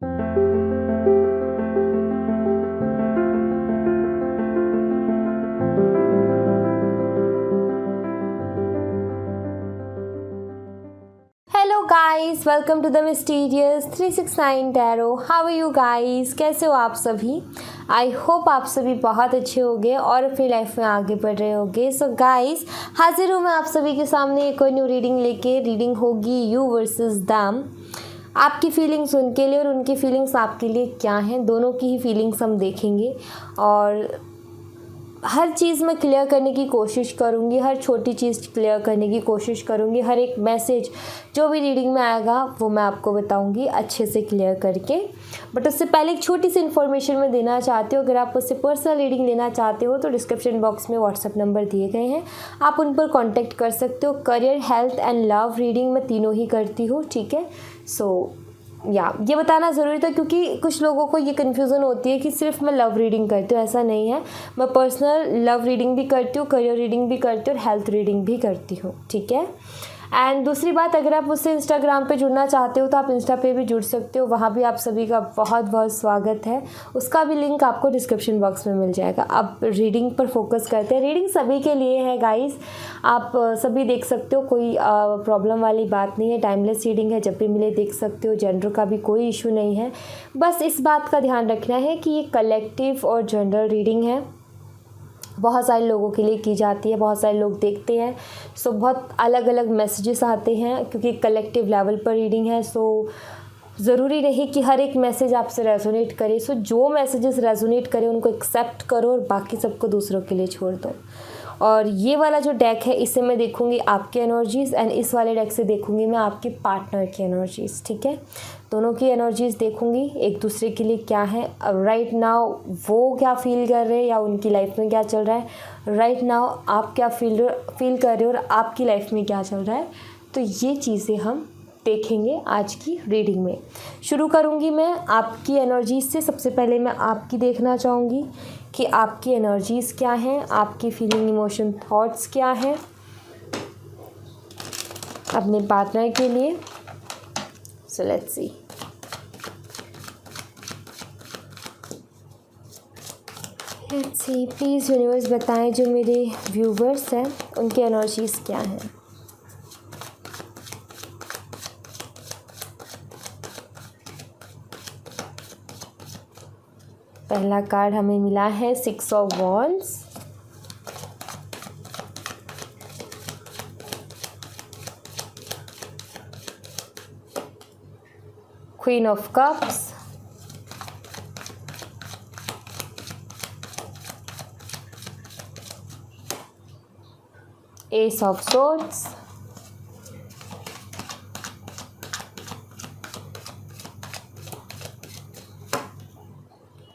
Hello guys, welcome to the mysterious 369 tarot. How are you guys? कैसे हो आप सभी? आई होप आप सभी बहुत अच्छे होंगे और अपनी लाइफ में आगे बढ़ रहे होंगे। सो गाइस, हाजिर हूँ मैं आप सभी के सामने एक और न्यू रीडिंग लेके। रीडिंग होगी यू वर्सेस दैम। आपकी फीलिंग्स उनके लिए और उनकी फीलिंग्स आपके लिए क्या हैं, दोनों की ही फीलिंग्स हम देखेंगे और हर चीज़ मैं क्लियर करने की कोशिश करूँगी, हर छोटी चीज़ क्लियर करने की कोशिश करूँगी। हर एक मैसेज जो भी रीडिंग में आएगा वो मैं आपको बताऊँगी अच्छे से क्लियर करके। बट उससे पहले एक छोटी सी इन्फॉर्मेशन मैं देना चाहती हूँ। अगर आप उससे पर्सनल रीडिंग लेना चाहते हो तो डिस्क्रिप्शन बॉक्स में व्हाट्सएप नंबर दिए गए हैं, आप उन पर कॉन्टैक्ट कर सकते हो। Career, health and love reading मैं तीनों ही करती हूँ, ठीक है। सो ये बताना ज़रूरी था क्योंकि कुछ लोगों को ये कन्फ्यूज़न होती है कि सिर्फ मैं लव रीडिंग करती हूँ। ऐसा नहीं है, मैं पर्सनल लव रीडिंग भी करती हूँ, करियर रीडिंग भी करती हूँ और हेल्थ रीडिंग भी करती हूँ, ठीक है। एंड दूसरी बात, अगर आप मुझसे इंस्टाग्राम पे जुड़ना चाहते हो तो आप इंस्टा पे भी जुड़ सकते हो, वहाँ भी आप सभी का बहुत बहुत स्वागत है। उसका भी लिंक आपको डिस्क्रिप्शन बॉक्स में मिल जाएगा। अब रीडिंग पर फोकस करते हैं। रीडिंग सभी के लिए है गाइस, आप सभी देख सकते हो, कोई प्रॉब्लम वाली बात नहीं है। टाइमलेस रीडिंग है, जब भी मिले देख सकते हो। जेंडर का भी कोई इशू नहीं है। बस इस बात का ध्यान रखना है कि ये कलेक्टिव और जनरल रीडिंग है, बहुत सारे लोगों के लिए की जाती है, बहुत सारे लोग देखते हैं। सो बहुत अलग अलग मैसेजेस आते हैं क्योंकि कलेक्टिव लेवल पर रीडिंग है। सो ज़रूरी नहीं कि हर एक मैसेज आपसे रेजोनेट करे। सो जो मैसेजेस रेजोनेट करे उनको एक्सेप्ट करो और बाकी सबको दूसरों के लिए छोड़ दो। और ये वाला जो डेक है इससे मैं देखूंगी आपकी एनर्जीज़ एंड इस वाले डेक से देखूंगी मैं आपके पार्टनर की एनर्जीज़, ठीक है। दोनों की एनर्जीज़ देखूंगी एक दूसरे के लिए क्या है राइट नाउ, वो क्या फील कर रहे हैं या उनकी लाइफ में क्या चल रहा है राइट नाउ, आप क्या फील कर रहे हो और आपकी लाइफ में क्या चल रहा है। तो ये चीज़ें हम देखेंगे आज की रीडिंग में। शुरू करूंगी मैं आपकी एनर्जीज से। सबसे पहले मैं आपकी देखना चाहूँगी कि आपकी एनर्जीज़ क्या हैं, आपकी फीलिंग, इमोशन, थॉट्स क्या हैं अपने पार्टनर के लिए। So let's see. Please universe बताएं जो मेरे व्यूवर्स हैं उनकी एनर्जीज़ क्या हैं। पहला कार्ड हमें मिला है 6 of wands, queen of cups, S of swords,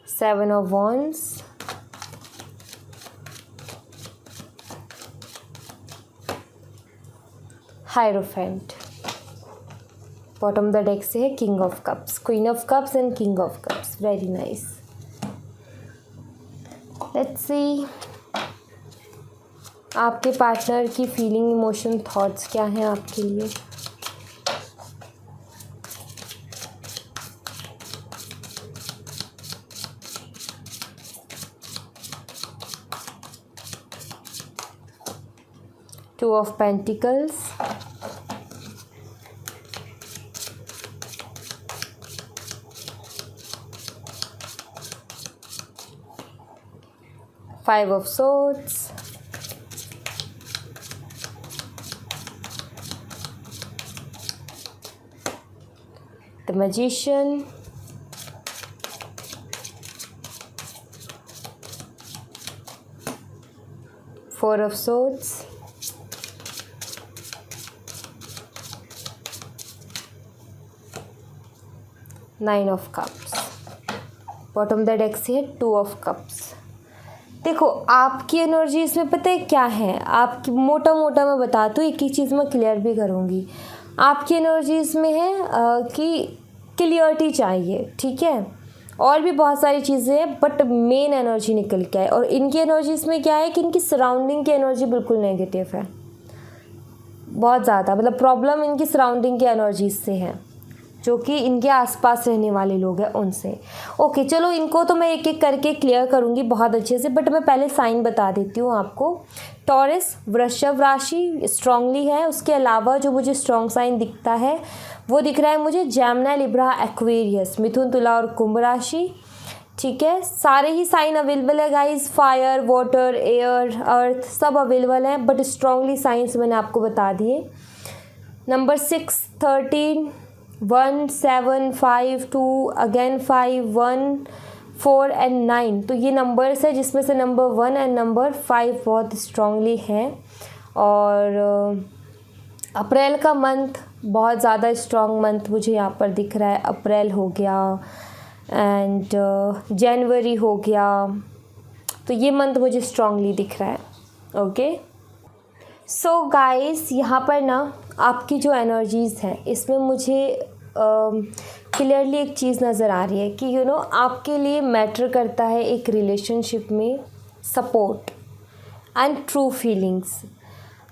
seven of wands, hierophant. Bottom the deck से है king of cups, queen of cups and king of cups. Very nice. Let's see आपके partner की feeling, emotion, thoughts क्या हैं आपके लिए। Two of pentacles, five of swords, the magician, four of swords, nine of cups. Bottom the deck से है two of cups. देखो आपकी एनर्जी इसमें पता है क्या है, आपकी मोटा मोटा मैं बता दूँ, एक ही चीज़ मैं क्लियर भी करूँगी। आपकी एनर्जी इसमें है कि क्लियरिटी चाहिए, ठीक है। और भी बहुत सारी चीज़ें हैं बट मेन एनर्जी निकल के आए। और इनकी एनर्जी इसमें क्या है कि इनकी सराउंडिंग की एनर्जी बिल्कुल नेगेटिव है, बहुत ज़्यादा। मतलब प्रॉब्लम इनकी सराउंडिंग की एनर्जीज से है। जो कि इनके आसपास रहने वाले लोग हैं उनसे। ओके, चलो इनको तो मैं एक एक करके क्लियर करूँगी बहुत अच्छे से, बट मैं पहले साइन बता देती हूँ आपको। टॉरस वृषभ राशि स्ट्रांगली है। उसके अलावा जो मुझे स्ट्रॉन्ग साइन दिखता है वो दिख रहा है मुझे जेमिनी, लिब्रा, एक्वेरियस, मिथुन, तुला और कुंभ राशि। ठीक है, सारे ही साइन अवेलेबल है गाइस, फायर, वाटर, एयर, अर्थ सब अवेलेबल है, बट स्ट्रांगली साइंस मैंने आपको बता दिए। Number 6, 13, 1, 7, 5, 2, again 5, 1, 4 and 9। तो ये नंबर्स है जिसमें से नंबर 1 एंड नंबर 5 बहुत स्ट्रांगली है। और अप्रैल का मंथ बहुत ज़्यादा स्ट्रॉन्ग मंथ मुझे यहाँ पर दिख रहा है। अप्रैल हो गया एंड जनवरी हो गया, तो ये मंथ मुझे स्ट्रांगली दिख रहा है। ओके, सो गाइस यहाँ पर ना आपकी जो एनर्जीज़ हैं इसमें मुझे क्लियरली एक चीज़ नज़र आ रही है कि आपके लिए मैटर करता है एक रिलेशनशिप में सपोर्ट एंड ट्रू फीलिंग्स।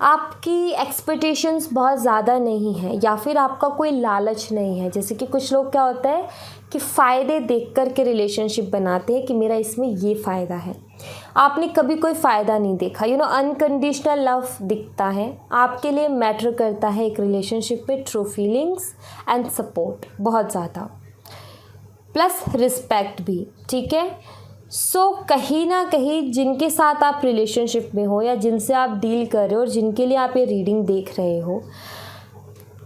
आपकी एक्सपेक्टेशंस बहुत ज़्यादा नहीं है या फिर आपका कोई लालच नहीं है। जैसे कि कुछ लोग क्या होता है कि फ़ायदे देख कर के रिलेशनशिप बनाते हैं कि मेरा इसमें ये फ़ायदा है। आपने कभी कोई फ़ायदा नहीं देखा, अनकंडीशनल लव दिखता है। आपके लिए मैटर करता है एक रिलेशनशिप में ट्रू फीलिंग्स एंड सपोर्ट बहुत ज़्यादा, प्लस रिस्पेक्ट भी। ठीक है, सो कहीं ना कहीं जिनके साथ आप रिलेशनशिप में हो या जिनसे आप डील कर रहे हो और जिनके लिए आप ये रीडिंग देख रहे हो,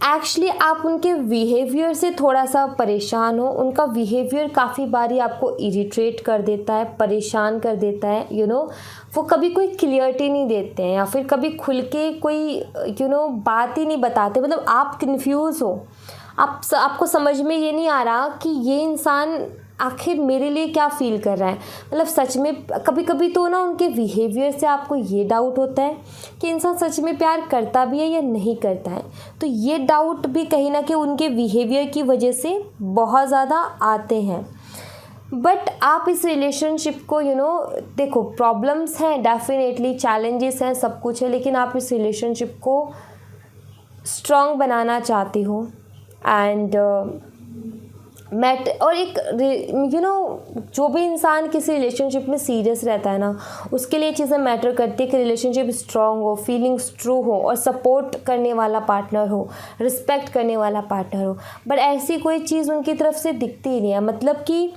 एक्चुअली आप उनके बिहेवियर से थोड़ा सा परेशान हो। उनका बिहेवियर काफ़ी बारी आपको इरिटेट कर देता है, परेशान कर देता है। वो कभी कोई क्लियरिटी नहीं देते हैं या फिर कभी खुल के कोई बात ही नहीं बताते। मतलब आप कन्फ्यूज़ हो, आपको समझ में ये नहीं आ रहा कि ये इंसान आखिर मेरे लिए क्या फ़ील कर रहा है। मतलब सच में कभी कभी तो ना उनके बिहेवियर से आपको ये डाउट होता है कि इंसान सच में प्यार करता भी है या नहीं करता है। तो ये डाउट भी कहीं ना कहीं उनके बिहेवियर की वजह से बहुत ज़्यादा आते हैं। बट आप इस रिलेशनशिप को देखो, प्रॉब्लम्स हैं डेफिनेटली, चैलेंजेस हैं, सब कुछ है, लेकिन आप इस रिलेशनशिप को स्ट्रॉन्ग बनाना चाहते हो एंड और एक जो भी इंसान किसी रिलेशनशिप में सीरियस रहता है ना, उसके लिए चीज़ें मैटर करती है कि रिलेशनशिप स्ट्रांग हो, फीलिंग्स ट्रू हो और सपोर्ट करने वाला पार्टनर हो, रिस्पेक्ट करने वाला पार्टनर हो। बट ऐसी कोई चीज़ उनकी तरफ से दिखती ही नहीं है। मतलब कि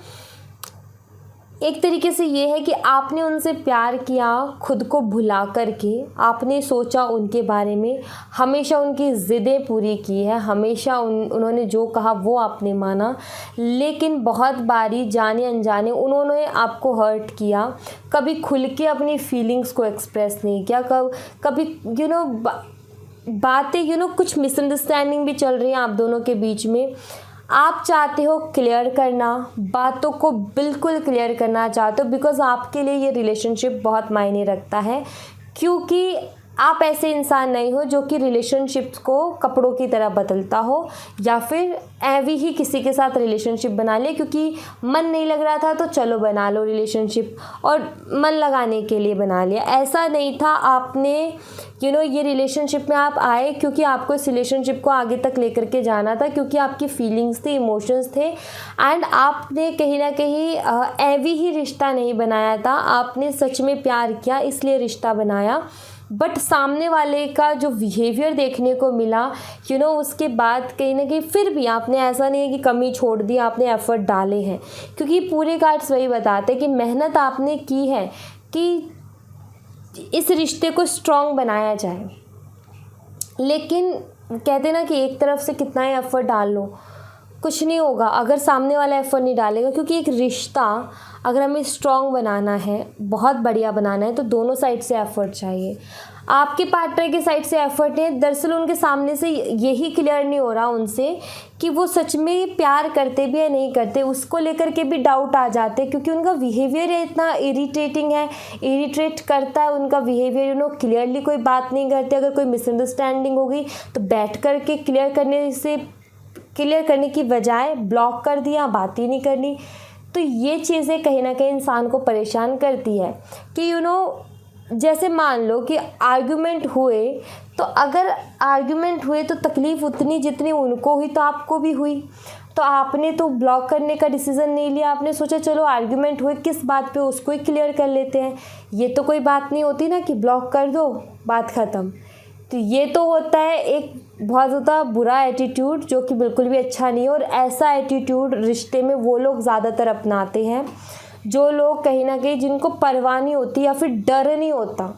एक तरीके से ये है कि आपने उनसे प्यार किया खुद को भुला करके, आपने सोचा उनके बारे में, हमेशा उनकी ज़िदें पूरी की है, हमेशा उन्होंने जो कहा वो आपने माना, लेकिन बहुत बारी जाने अनजाने उन्होंने आपको हर्ट किया। कभी खुल के अपनी फीलिंग्स को एक्सप्रेस नहीं किया, कभी बातें कुछ मिसअंडरस्टैंडिंग भी चल रही हैं आप दोनों के बीच में। आप चाहते हो क्लियर करना, बातों को बिल्कुल क्लियर करना चाहते हो, बिकॉज़ आपके लिए ये रिलेशनशिप बहुत मायने रखता है। क्योंकि आप ऐसे इंसान नहीं हो जो कि रिलेशनशिप्स को कपड़ों की तरह बदलता हो या फिर ऐवी ही किसी के साथ रिलेशनशिप बना ले क्योंकि मन नहीं लग रहा था तो चलो बना लो रिलेशनशिप, और मन लगाने के लिए बना लिया। ऐसा नहीं था। आपने ये रिलेशनशिप में आप आए क्योंकि आपको इस रिलेशनशिप को आगे तक लेकर के जाना था, क्योंकि आपकी फीलिंग्स थी, इमोशंस थे, एंड आपने कहीं ना कहीं ऐवी ही रिश्ता नहीं बनाया था। आपने सच में प्यार किया इसलिए रिश्ता बनाया। बट सामने वाले का जो बिहेवियर देखने को मिला उसके बाद कहीं ना कहीं फिर भी आपने, ऐसा नहीं है कि कमी छोड़ दी, आपने एफर्ट डाले हैं, क्योंकि पूरे कार्ड्स वही बताते हैं कि मेहनत आपने की है कि इस रिश्ते को स्ट्रॉन्ग बनाया जाए। लेकिन कहते ना कि एक तरफ से कितना ही एफर्ट डाल लो कुछ नहीं होगा अगर सामने वाला एफर्ट नहीं डालेगा। क्योंकि एक रिश्ता अगर हमें स्ट्रॉन्ग बनाना है, बहुत बढ़िया बनाना है, तो दोनों साइड से एफर्ट चाहिए। आपके पार्टनर की साइड से एफर्ट है, दरअसल उनके सामने से यही क्लियर नहीं हो रहा उनसे कि वो सच में प्यार करते भी या नहीं करते, उसको लेकर के भी डाउट आ जाते हैं क्योंकि उनका बिहेवियर इतना इरिटेटिंग है, इरिटेट करता है उनका बिहेवियर। क्लियरली कोई बात नहीं करते। अगर कोई मिसअंडरस्टैंडिंग हो गई तो बैठ कर के क्लियर करने की बजाय ब्लॉक कर दिया, बात ही नहीं करनी। तो ये चीज़ें कहीं ना कहीं इंसान को परेशान करती है कि जैसे मान लो कि आर्गुमेंट हुए, तो अगर आर्गुमेंट हुए तो तकलीफ़ उतनी जितनी उनको हुई तो आपको भी हुई। तो आपने तो ब्लॉक करने का डिसीज़न नहीं लिया, आपने सोचा चलो आर्ग्यूमेंट हुए किस बात पे, उसको ही क्लियर कर लेते हैं। ये तो कोई बात नहीं होती ना कि ब्लॉक कर दो बात ख़त्म। तो ये तो होता है एक बहुत ज़्यादा बुरा एटीट्यूड जो कि बिल्कुल भी अच्छा नहीं है। और ऐसा एटीट्यूड रिश्ते में वो लोग ज़्यादातर अपनाते हैं जो लोग कहीं ना कहीं जिनको परवाह नहीं होती या फिर डर नहीं होता,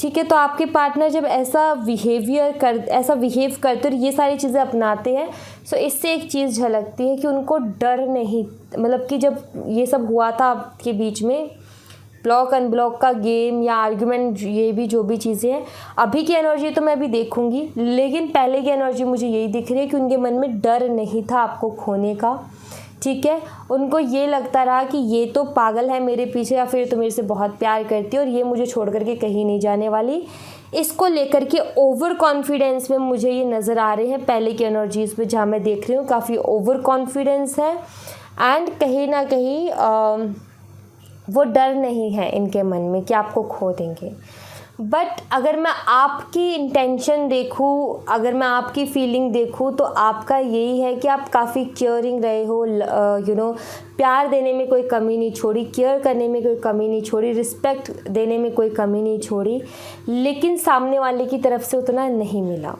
ठीक है। तो आपके पार्टनर जब ऐसा बिहेव करते और ये सारी चीज़ें अपनाते हैं, सो इससे एक चीज़ झलकती है कि उनको डर नहीं, मतलब कि जब ये सब हुआ था आपके बीच में ब्लॉक अनब्लॉक का गेम या आर्गुमेंट, ये भी जो भी चीज़ें हैं, अभी की एनर्जी तो मैं अभी देखूंगी, लेकिन पहले की एनर्जी मुझे यही दिख रही है कि उनके मन में डर नहीं था आपको खोने का, ठीक है। उनको ये लगता रहा कि ये तो पागल है मेरे पीछे, या फिर तो मेरे से बहुत प्यार करती है और ये मुझे छोड़ करके कहीं नहीं जाने वाली। इसको लेकर के ओवर कॉन्फिडेंस में मुझे ये नज़र आ रहे हैं पहले की एनर्जीज़ में, जहाँ मैं देख रही हूँ काफ़ी ओवर कॉन्फिडेंस है एंड कहीं ना कहीं वो डर नहीं है इनके मन में कि आपको खो देंगे। बट अगर मैं आपकी इंटेंशन देखूँ, अगर मैं आपकी फीलिंग देखूँ, तो आपका यही है कि आप काफ़ी केयरिंग रहे हो, प्यार देने में कोई कमी नहीं छोड़ी, केयर करने में कोई कमी नहीं छोड़ी, रिस्पेक्ट देने में कोई कमी नहीं छोड़ी, लेकिन सामने वाले की तरफ से उतना नहीं मिला।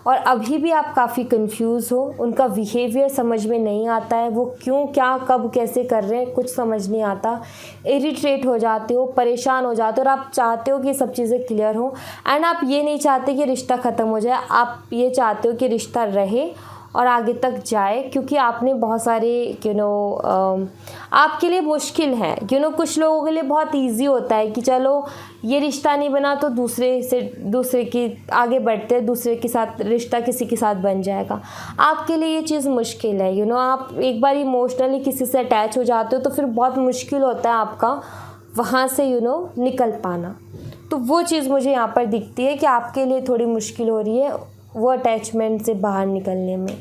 और अभी भी आप काफ़ी कंफ्यूज हो, उनका बिहेवियर समझ में नहीं आता है, वो क्यों क्या कब कैसे कर रहे हैं कुछ समझ नहीं आता, इरिटेट हो जाते हो, परेशान हो जाते हो, और आप चाहते हो कि सब चीज़ें क्लियर हो एंड आप ये नहीं चाहते कि रिश्ता ख़त्म हो जाए, आप ये चाहते हो कि रिश्ता रहे और आगे तक जाए, क्योंकि आपने बहुत सारे आपके लिए मुश्किल है, कुछ लोगों के लिए बहुत इजी होता है कि चलो ये रिश्ता नहीं बना तो दूसरे की आगे बढ़ते, दूसरे के साथ रिश्ता किसी के साथ बन जाएगा। आपके लिए ये चीज़ मुश्किल है, आप एक बार इमोशनली किसी से अटैच हो जाते हो तो फिर बहुत मुश्किल होता है आपका वहाँ से निकल पाना। तो वो चीज़ मुझे यहाँ पर दिखती है कि आपके लिए थोड़ी मुश्किल हो रही है वो अटैचमेंट से बाहर निकलने में।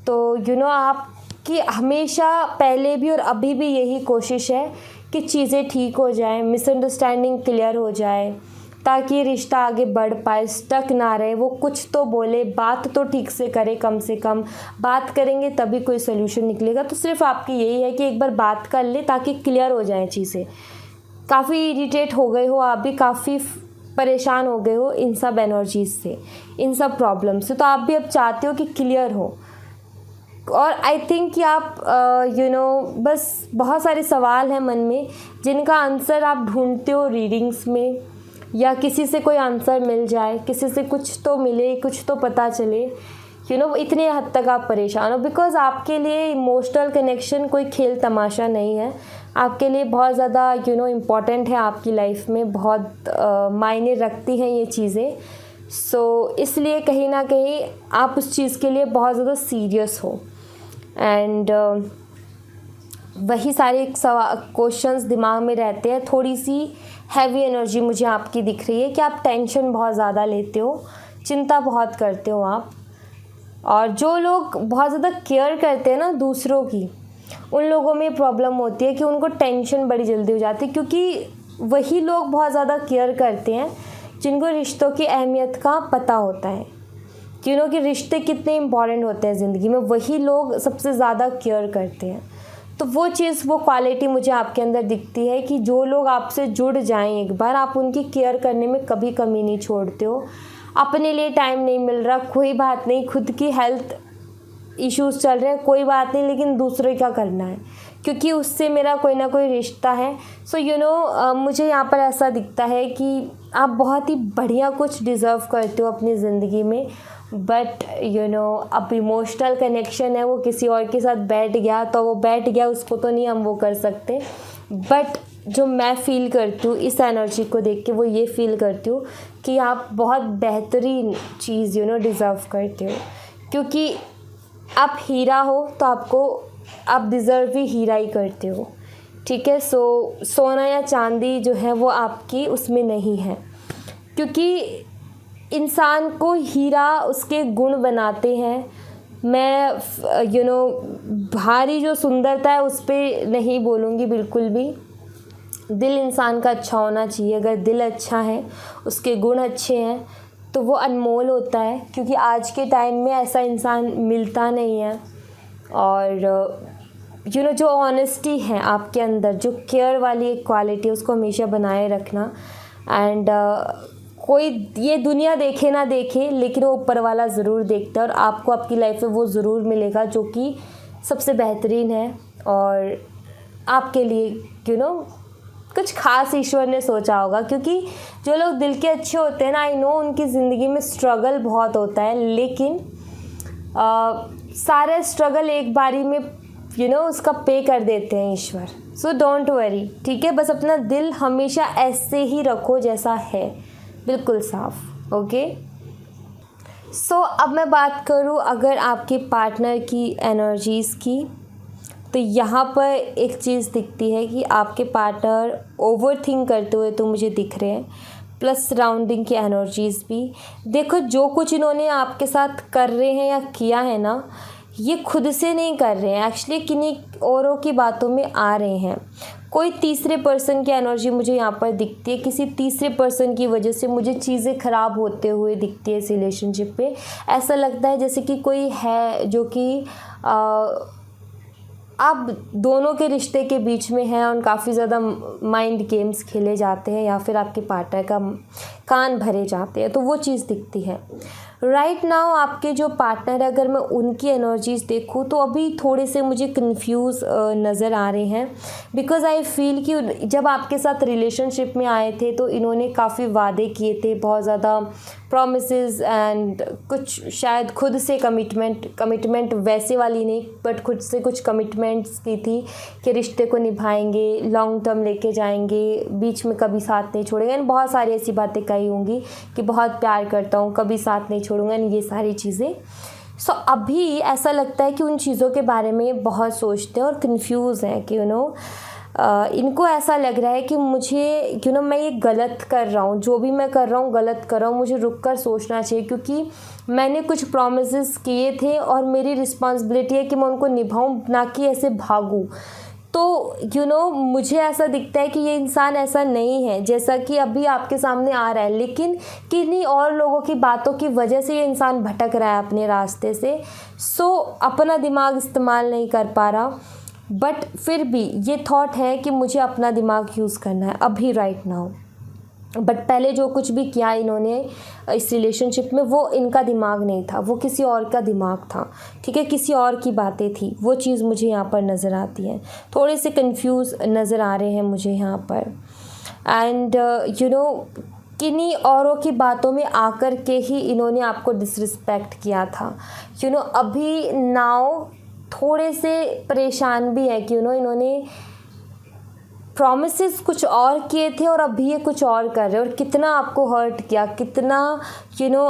तो आपकी हमेशा पहले भी और अभी भी यही कोशिश है कि चीज़ें ठीक हो जाएं, मिसअंडरस्टैंडिंग क्लियर हो जाए, ताकि रिश्ता आगे बढ़ पाए, स्टक ना रहे। वो कुछ तो बोले, बात तो ठीक से करे, कम से कम बात करेंगे तभी कोई सोल्यूशन निकलेगा। तो सिर्फ आपकी यही है कि एक बार बात कर ले ताकि क्लियर हो जाएं चीज़ें। काफ़ी इरिटेट हो गए हो आप भी, काफ़ी परेशान हो गए हो इन सब एनर्जीज से, इन सब प्रॉब्लम से, तो आप भी अब चाहते हो कि क्लियर हो। और आई थिंक कि आप बस बहुत सारे सवाल हैं मन में जिनका आंसर आप ढूंढते हो रीडिंग्स में, या किसी से कोई आंसर मिल जाए, किसी से कुछ तो मिले, कुछ तो पता चले, इतने हद तक आप परेशान हो। बिकॉज आपके लिए इमोशनल कनेक्शन कोई खेल तमाशा नहीं है, आपके लिए बहुत ज़्यादा इम्पॉर्टेंट है, आपकी लाइफ में बहुत मायने रखती हैं ये चीज़ें। सो इसलिए कहीं ना कहीं आप उस चीज़ के लिए बहुत ज़्यादा सीरियस हो एंड वही सारे क्वेश्चंस दिमाग में रहते हैं। थोड़ी सी हैवी एनर्जी मुझे आपकी दिख रही है कि आप टेंशन बहुत ज़्यादा लेते हो, चिंता बहुत करते हो आप। और जो लोग बहुत ज़्यादा केयर करते हैं ना दूसरों की, उन लोगों में प्रॉब्लम होती है कि उनको टेंशन बड़ी जल्दी हो जाती है, क्योंकि वही लोग बहुत ज़्यादा केयर करते हैं जिनको रिश्तों की अहमियत का पता होता है, कि रिश्ते कितने इम्पॉर्टेंट होते हैं ज़िंदगी में, वही लोग सबसे ज़्यादा केयर करते हैं। तो वो चीज़, वो क्वालिटी मुझे आपके अंदर दिखती है कि जो लोग आपसे जुड़ जाएं एक बार, आप उनकी केयर करने में कभी कमी नहीं छोड़ते हो। अपने लिए टाइम नहीं मिल रहा, कोई बात नहीं, खुद की हेल्थ इश्यूज़ चल रहे हैं, कोई बात नहीं, लेकिन दूसरे का करना है क्योंकि उससे मेरा कोई ना कोई रिश्ता है। सो मुझे यहाँ पर ऐसा दिखता है कि आप बहुत ही बढ़िया कुछ डिज़र्व करते हो अपनी ज़िंदगी में, बट अब इमोशनल कनेक्शन है, वो किसी और के साथ बैठ गया तो वो बैठ गया, उसको तो नहीं हम वो कर सकते। बट जो मैं फ़ील करती हूँ इस एनर्जी को देख के, वो ये फ़ील करती हूँ कि आप बहुत बेहतरीन चीज़ डिज़र्व करते हो, क्योंकि आप हीरा हो तो आप डिज़र्व भी हीरा ही करते हो, ठीक है। सोना या चांदी जो है वो आपकी उसमें नहीं है, क्योंकि इंसान को हीरा उसके गुण बनाते हैं। मैं भारी जो सुंदरता है उस पर नहीं बोलूँगी बिल्कुल भी। दिल इंसान का अच्छा होना चाहिए, अगर दिल अच्छा है, उसके गुण अच्छे हैं, तो वो अनमोल होता है, क्योंकि आज के टाइम में ऐसा इंसान मिलता नहीं है। और जो ऑनेस्टी है आपके अंदर, जो केयर वाली एक क्वालिटी है, उसको हमेशा बनाए रखना। एंड कोई ये दुनिया देखे ना देखे, लेकिन वो ऊपर वाला ज़रूर देखता है, और आपको आपकी लाइफ में वो ज़रूर मिलेगा जो कि सबसे बेहतरीन है और आपके लिए कुछ खास ईश्वर ने सोचा होगा। क्योंकि जो लोग दिल के अच्छे होते हैं ना, आई नो उनकी ज़िंदगी में स्ट्रगल बहुत होता है, लेकिन सारे स्ट्रगल एक बारी में उसका पे कर देते हैं ईश्वर। सो डोंट वरी, ठीक है। बस अपना दिल हमेशा ऐसे ही रखो जैसा है, बिल्कुल साफ। ओके। सो अब मैं बात करूँ अगर आपके पार्टनर की एनर्जीज़ की, तो यहाँ पर एक चीज़ दिखती है कि आपके पार्टनर ओवर थिंक करते हुए तो मुझे दिख रहे हैं, प्लस सराउंडिंग की एनर्जीज़ भी। देखो, जो कुछ इन्होंने आपके साथ कर रहे हैं या किया है ना, ये खुद से नहीं कर रहे हैं, एक्चुअली किन्हीं औरों की बातों में आ रहे हैं। कोई तीसरे पर्सन की एनर्जी मुझे यहाँ पर दिखती है, किसी तीसरे पर्सन की वजह से मुझे चीज़ें ख़राब होते हुए दिखती है इस रिलेशनशिप पे। ऐसा लगता है जैसे कि कोई है जो कि आप दोनों के रिश्ते के बीच में है और काफ़ी ज़्यादा माइंड गेम्स खेले जाते हैं, या फिर आपके पार्टनर का कान भरे जाते हैं, तो वो चीज़ दिखती है। राइट नाउ आपके जो पार्टनर है, अगर मैं उनकी एनर्जीज़ देखूँ तो अभी थोड़े से मुझे कंफ्यूज नज़र आ रहे हैं। बिकॉज़ आई फील कि जब आपके साथ रिलेशनशिप में आए थे तो इन्होंने काफ़ी वादे किए थे, बहुत ज़्यादा प्रॉमिसेस, एंड कुछ शायद खुद से कमिटमेंट वैसे वाली नहीं, बट खुद से कुछ कमिटमेंट्स की थी कि रिश्ते को निभाएंगे, लॉन्ग टर्म लेके जाएंगे, बीच में कभी साथ नहीं छोड़ेंगे। एंड बहुत सारी ऐसी बातें कही होंगी कि बहुत प्यार करता हूँ, कभी साथ नहीं छोड़ूंगा, ये सारी चीज़ें। सो अभी ऐसा लगता है कि उन चीज़ों के बारे में बहुत सोचते हैं और कंफ्यूज हैं कि इनको ऐसा लग रहा है कि मुझे मैं ये गलत कर रहा हूँ, जो भी मैं कर रहा हूँ गलत कर रहा हूँ, मुझे रुक कर सोचना चाहिए, क्योंकि मैंने कुछ प्रॉमिसेस किए थे और मेरी रिस्पॉन्सिबिलिटी है कि मैं उनको निभाऊँ, ना कि ऐसे भागूँ। तो मुझे ऐसा दिखता है कि ये इंसान ऐसा नहीं है जैसा कि अभी आपके सामने आ रहा है, लेकिन किन्हीं और लोगों की बातों की वजह से ये इंसान भटक रहा है अपने रास्ते से। सो अपना दिमाग इस्तेमाल नहीं कर पा रहा, बट फिर भी ये थॉट है कि मुझे अपना दिमाग यूज़ करना है अभी राइट नाउ। बट पहले जो कुछ भी किया इन्होंने इस रिलेशनशिप में, वो इनका दिमाग नहीं था, वो किसी और का दिमाग था, ठीक है, किसी और की बातें थी। वो चीज़ मुझे यहाँ पर नज़र आती है, थोड़े से कंफ्यूज नज़र आ रहे हैं मुझे यहाँ पर। एंड किन्हीं औरों की बातों में आकर के ही इन्होंने आपको डिसरिस्पेक्ट किया था। अभी नाउ थोड़े से परेशान भी है कि इन्होंने प्रॉमिसेस कुछ और किए थे और अभी ये कुछ और कर रहे हैं, और कितना आपको हर्ट किया, कितना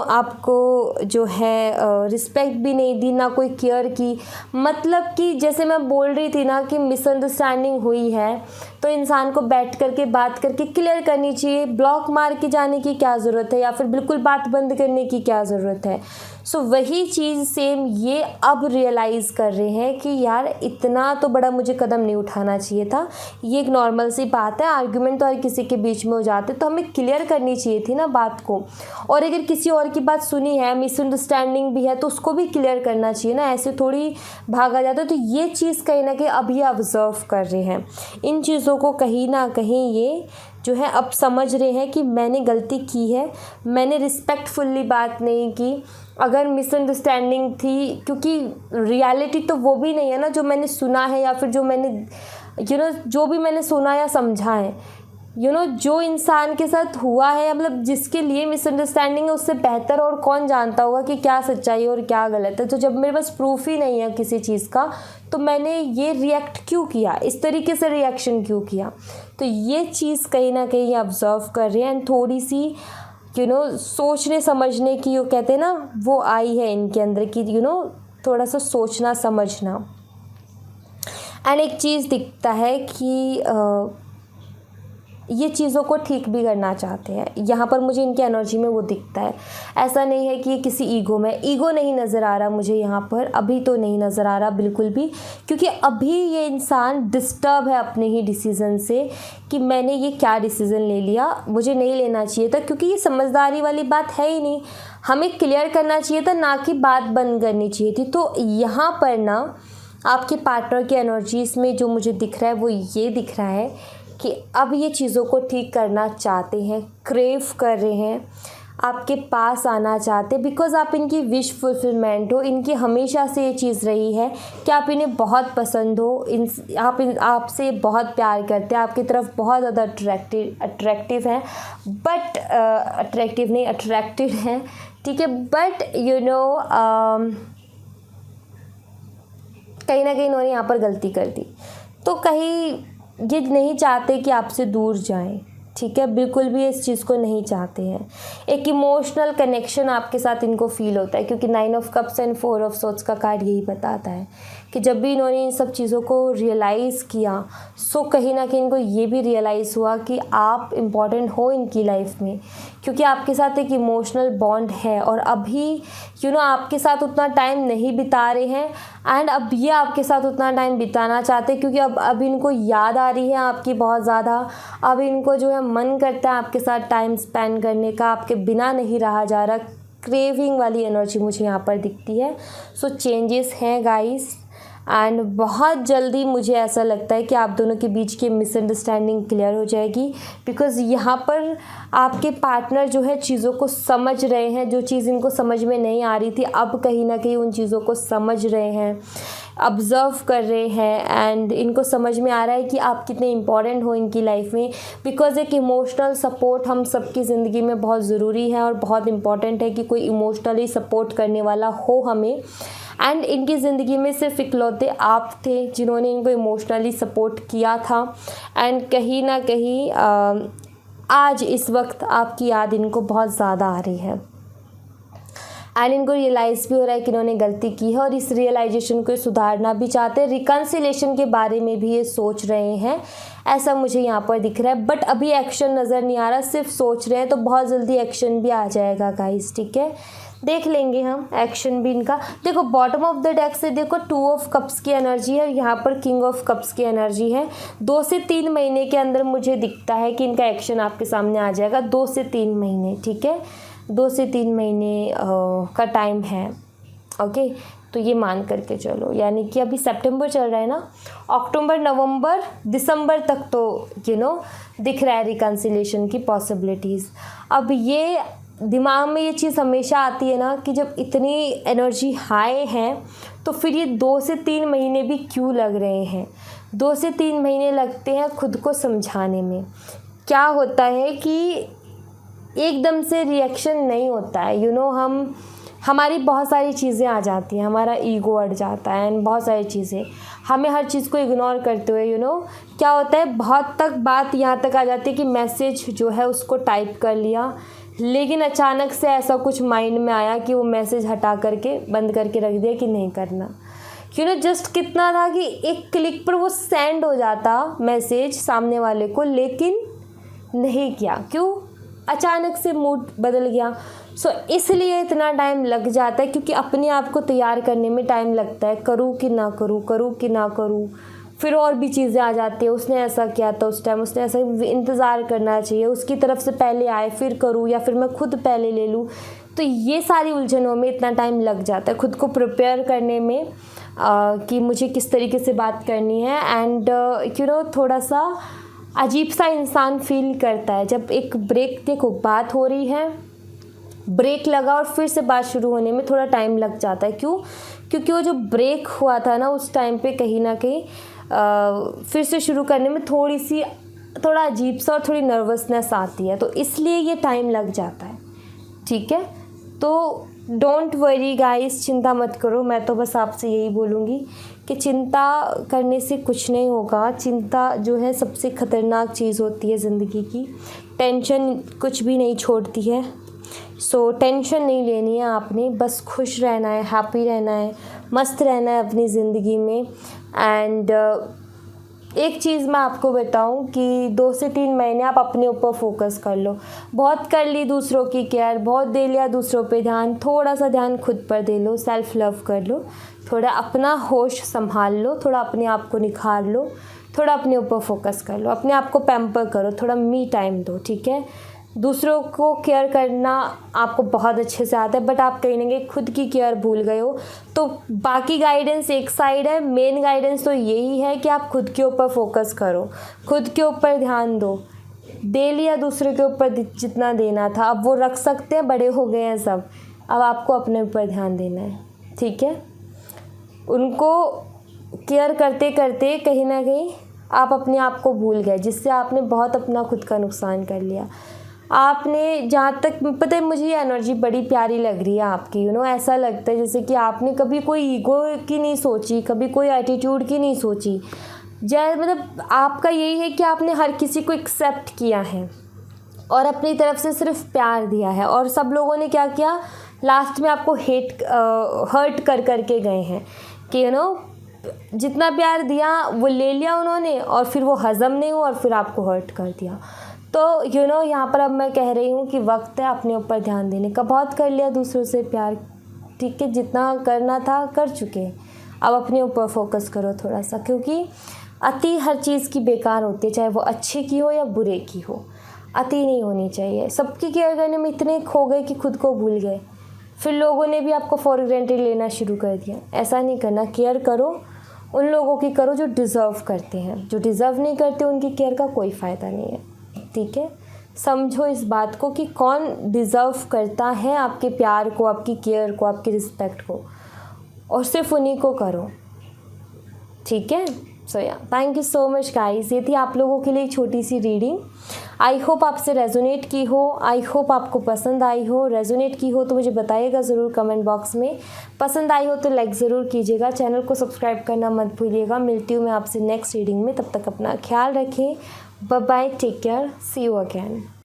आपको जो है रिस्पेक्ट भी नहीं दी, ना कोई केयर की। मतलब कि जैसे मैं बोल रही थी ना कि मिसअंडरस्टैंडिंग हुई है तो इंसान को बैठ करके बात करके क्लियर करनी चाहिए। ब्लॉक मार के जाने की क्या ज़रूरत है, या फिर बिल्कुल बात बंद करने की क्या ज़रूरत है। सो वही चीज़ सेम ये अब रियलाइज़ कर रहे हैं कि यार इतना तो बड़ा मुझे कदम नहीं उठाना चाहिए था, ये एक नॉर्मल सी बात है, आर्ग्यूमेंट तो हर किसी के बीच में हो जाते, तो हमें क्लियर करनी चाहिए थी ना बात को। और अगर किसी और की बात सुनी है, मिसअंडरस्टैंडिंग भी है, तो उसको भी क्लियर करना चाहिए ना, ऐसे थोड़ी भागा जाता है। तो ये चीज़ कहीं ना कहीं अब ये ऑब्ज़र्व कर रहे हैं, इन चीज़ों को कहीं ना कहीं ये जो है अब समझ रहे हैं कि मैंने गलती की है, मैंने रिस्पेक्टफुल्ली बात नहीं की। अगर मिसअंडरस्टैंडिंग थी, क्योंकि रियलिटी तो वो भी नहीं है ना जो मैंने सुना है, या फिर जो मैंने जो भी मैंने सुना या समझा है, जो इंसान के साथ हुआ है, मतलब जिसके लिए मिसअंडरस्टैंडिंग है, उससे बेहतर और कौन जानता होगा कि क्या सच्चाई और क्या गलत है। तो जब मेरे पास प्रूफ ही नहीं है किसी चीज़ का, तो मैंने ये रिएक्ट क्यों किया, इस तरीके से रिएक्शन क्यों किया। तो ये चीज़ कहीं ना कहीं ऑब्जर्व कर रहे हैं, एंड थोड़ी सी सोचने समझने की, वो कहते हैं ना, वो आई है इनके अंदर कि थोड़ा सा सोचना समझना। एंड एक चीज़ दिखता है कि ये चीज़ों को ठीक भी करना चाहते हैं, यहाँ पर मुझे इनकी एनर्जी में वो दिखता है। ऐसा नहीं है कि ये किसी ईगो में, ईगो नहीं नज़र आ रहा मुझे यहाँ पर, अभी तो नहीं नज़र आ रहा बिल्कुल भी, क्योंकि अभी ये इंसान डिस्टर्ब है अपने ही डिसीज़न से कि मैंने ये क्या डिसीज़न ले लिया, मुझे नहीं लेना चाहिए था, क्योंकि ये समझदारी वाली बात है ही नहीं। हमें क्लियर करना चाहिए था, ना कि बात बंद करनी चाहिए थी। तो यहाँ पर ना आपके पार्टनर की एनर्जीज़ में जो मुझे दिख रहा है वो ये दिख रहा है कि अब ये चीज़ों को ठीक करना चाहते हैं, क्रेव कर रहे हैं, आपके पास आना चाहते हैं, बिकॉज़ आप इनकी विश फुलफिलमेंट हो। इनकी हमेशा से ये चीज़ रही है कि आप इन्हें बहुत पसंद हो, आपसे बहुत प्यार करते हैं, आपकी तरफ बहुत ज़्यादा अट्रैक्टिव हैं, बट अट्रैक्टिव हैं, ठीक है। बट कहीं ना कहीं इन्होंने यहाँ पर गलती कर दी, तो कहीं ये नहीं चाहते कि आपसे दूर जाएं, ठीक है, बिल्कुल भी इस चीज़ को नहीं चाहते हैं। एक इमोशनल कनेक्शन आपके साथ इनको फील होता है, क्योंकि 9 of cups and 4 of swords का कार्ड यही बताता है कि जब भी इन्होंने इन सब चीज़ों को रियलाइज़ किया, सो कहीं ना कहीं इनको ये भी रियलाइज़ हुआ कि आप इम्पॉर्टेंट हो इनकी लाइफ में, क्योंकि आपके साथ एक इमोशनल बॉन्ड है और अभी आपके साथ उतना टाइम नहीं बिता रहे हैं, एंड अब ये आपके साथ उतना टाइम बिताना चाहते हैं, क्योंकि अब इनको याद आ रही है आपकी बहुत ज़्यादा। अब इनको जो है मन करता है आपके साथ टाइम स्पेंड करने का, आपके बिना नहीं रहा जा रहा। क्रेविंग वाली एनर्जी मुझे यहाँ पर दिखती है। सो चेंजेस हैं गाइस, एंड बहुत जल्दी मुझे ऐसा लगता है कि आप दोनों के बीच की मिसअंडरस्टैंडिंग क्लियर हो जाएगी, बिकॉज़ यहाँ पर आपके पार्टनर जो है चीज़ों को समझ रहे हैं। जो चीज़ इनको समझ में नहीं आ रही थी, अब कहीं ना कहीं उन चीज़ों को समझ रहे हैं, ऑब्ज़र्व कर रहे हैं, एंड इनको समझ में आ रहा है कि आप कितने इम्पॉर्टेंट हो इनकी लाइफ में। बिकॉज़ एक इमोशनल सपोर्ट हम सबकी ज़िंदगी में बहुत ज़रूरी है और बहुत इम्पॉर्टेंट है कि कोई इमोशनली सपोर्ट करने वाला हो हमें। एंड इनकी ज़िंदगी में सिर्फ इकलौते आप थे जिन्होंने इनको इमोशनली सपोर्ट किया था, एंड कहीं ना कहीं आज इस वक्त आपकी याद इनको बहुत ज़्यादा आ रही है, एंड इनको रियलाइज़ भी हो रहा है कि इन्होंने गलती की है और इस रियलाइजेशन को सुधारना भी चाहते हैं। रिकन्सिलेशन के बारे में भी ये सोच रहे हैं, ऐसा मुझे यहाँ पर दिख रहा है, बट अभी एक्शन नज़र नहीं आ रहा, सिर्फ सोच रहे हैं। तो बहुत जल्दी एक्शन भी आ जाएगा गाइस, ठीक है, देख लेंगे हम एक्शन भी इनका। देखो बॉटम ऑफ द डेक से देखो 2 ऑफ कप्स की एनर्जी है, यहाँ पर किंग ऑफ कप्स की एनर्जी है। 2 से 3 महीने के अंदर मुझे दिखता है कि इनका एक्शन आपके सामने आ जाएगा। 2 से 3 महीने, ठीक है, 2 से 3 महीने का टाइम है, ओके। तो ये मान करके चलो, यानी कि अभी सितंबर चल रहा है ना, अक्टूबर, नवंबर, दिसंबर तक तो दिख रहा है रिकन्सिलेशन की पॉसिबिलिटीज़। अब ये दिमाग में ये चीज़ हमेशा आती है ना कि जब इतनी एनर्जी हाई है तो फिर ये 2 से 3 महीने भी क्यों लग रहे हैं। 2 से 3 महीने लगते हैं खुद को समझाने में। क्या होता है कि एकदम से रिएक्शन नहीं होता है, हमारी बहुत सारी चीज़ें आ जाती हैं, हमारा ईगो अड़ जाता है, एंड बहुत सारी चीज़ें हमें हर चीज़ को इग्नोर करते हुए क्या होता है, बहुत तक बात यहाँ तक आ जाती है कि मैसेज जो है उसको टाइप कर लिया, लेकिन अचानक से ऐसा कुछ माइंड में आया कि वो मैसेज हटा करके बंद करके रख दिया कि नहीं करना। जस्ट कितना था कि एक क्लिक पर वो सेंड हो जाता मैसेज सामने वाले को, लेकिन नहीं किया। क्यों? अचानक से मूड बदल गया। सो इसलिए इतना टाइम लग जाता है, क्योंकि अपने आप को तैयार करने में टाइम लगता है, करूँ कि ना करूँ, करूँ कि ना करूँ। फिर और भी चीज़ें आ जाती है, उसने ऐसा किया था उस टाइम, उसने ऐसा, इंतज़ार करना चाहिए, उसकी तरफ से पहले आए फिर करूँ, या फिर मैं खुद पहले ले लूँ। तो ये सारी उलझनों में इतना टाइम लग जाता है खुद को प्रिपेयर करने में कि मुझे किस तरीके से बात करनी है। एंड थोड़ा सा अजीब सा इंसान फील करता है जब एक ब्रेक, देखो बात हो रही है, ब्रेक लगा और फिर से बात शुरू होने में थोड़ा टाइम लग जाता है। क्यों? क्योंकि वो जो ब्रेक हुआ था ना उस टाइम पे कहीं ना कहीं फिर से शुरू करने में थोड़ा अजीब सा और थोड़ी नर्वसनेस आती है, तो इसलिए ये टाइम लग जाता है, ठीक है। तो डोंट वरी गाइस, चिंता मत करो। मैं तो बस आपसे यही बोलूँगी कि चिंता करने से कुछ नहीं होगा। चिंता जो है सबसे ख़तरनाक चीज़ होती है ज़िंदगी की। टेंशन कुछ भी नहीं छोड़ती है। सो टेंशन नहीं लेनी है आपने, बस खुश रहना है, हैप्पी रहना है, मस्त रहना है अपनी ज़िंदगी में। एंड एक चीज़ मैं आपको बताऊं कि 2 से 3 महीने आप अपने ऊपर फोकस कर लो। बहुत कर ली दूसरों की केयर, बहुत दे लिया दूसरों पे ध्यान, थोड़ा सा ध्यान खुद पर दे लो, सेल्फ लव कर लो, थोड़ा अपना होश संभाल लो, थोड़ा अपने आप को निखार लो, थोड़ा अपने ऊपर फोकस कर लो, अपने आप को पैम्पर करो, थोड़ा मी टाइम दो, ठीक है। दूसरों को केयर करना आपको बहुत अच्छे से आता है, बट आप कहीं ना कहीं खुद की केयर भूल गए हो। तो बाकी गाइडेंस एक साइड है, मेन गाइडेंस तो यही है कि आप खुद के ऊपर फोकस करो, खुद के ऊपर ध्यान दो। दे लिया दूसरे के ऊपर जितना देना था, अब वो रख सकते हैं, बड़े हो गए हैं सब, अब आपको अपने ऊपर ध्यान देना है, ठीक है। उनको केयर करते करते कहीं ना कहीं आप अपने आप को भूल गए, जिससे आपने बहुत अपना खुद का नुकसान कर लिया। आपने जहाँ तक पता है, मुझे ये एनर्जी बड़ी प्यारी लग रही है आपकी, ऐसा लगता है जैसे कि आपने कभी कोई ईगो की नहीं सोची, कभी कोई एटीट्यूड की नहीं सोची। मतलब आपका यही है कि आपने हर किसी को एक्सेप्ट किया है और अपनी तरफ से सिर्फ प्यार दिया है, और सब लोगों ने क्या किया, लास्ट में आपको हर्ट कर के गए हैं कि जितना प्यार दिया वो ले लिया उन्होंने, और फिर वो हज़म नहीं हुआ और फिर आपको हर्ट कर दिया। तो यहाँ पर अब मैं कह रही हूँ कि वक्त है अपने ऊपर ध्यान देने का। बहुत कर लिया दूसरों से प्यार, ठीक है, जितना करना था कर चुके, अब अपने ऊपर फोकस करो थोड़ा सा, क्योंकि अति हर चीज़ की बेकार होती है, चाहे वो अच्छे की हो या बुरे की हो, अति नहीं होनी चाहिए। सबकी केयर करने में इतने खो गए कि खुद को भूल गए, फिर लोगों ने भी आपको फॉर ग्रांटेड लेना शुरू कर दिया। ऐसा नहीं करना, केयर करो, उन लोगों की करो जो डिज़र्व करते हैं, जो डिज़र्व नहीं करते उनकी केयर का कोई फ़ायदा नहीं है, ठीक है। समझो इस बात को कि कौन डिज़र्व करता है आपके प्यार को, आपकी केयर को, आपकी रिस्पेक्ट को, और सिर्फ उन्हीं को करो, ठीक है। सो या thank you so much guys, ये थी आप लोगों के लिए एक छोटी सी रीडिंग। आई होप आपसे रेजोनेट की हो, आई होप आपको पसंद आई हो। रेजोनेट की हो तो मुझे बताइएगा ज़रूर कमेंट बॉक्स में। पसंद आई हो तो लाइक ज़रूर कीजिएगा, चैनल को सब्सक्राइब करना मत भूलिएगा। मिलती हूँ मैं आपसे नेक्स्ट रीडिंग में, तब तक अपना ख्याल रखें। Bye bye, take care, see you again.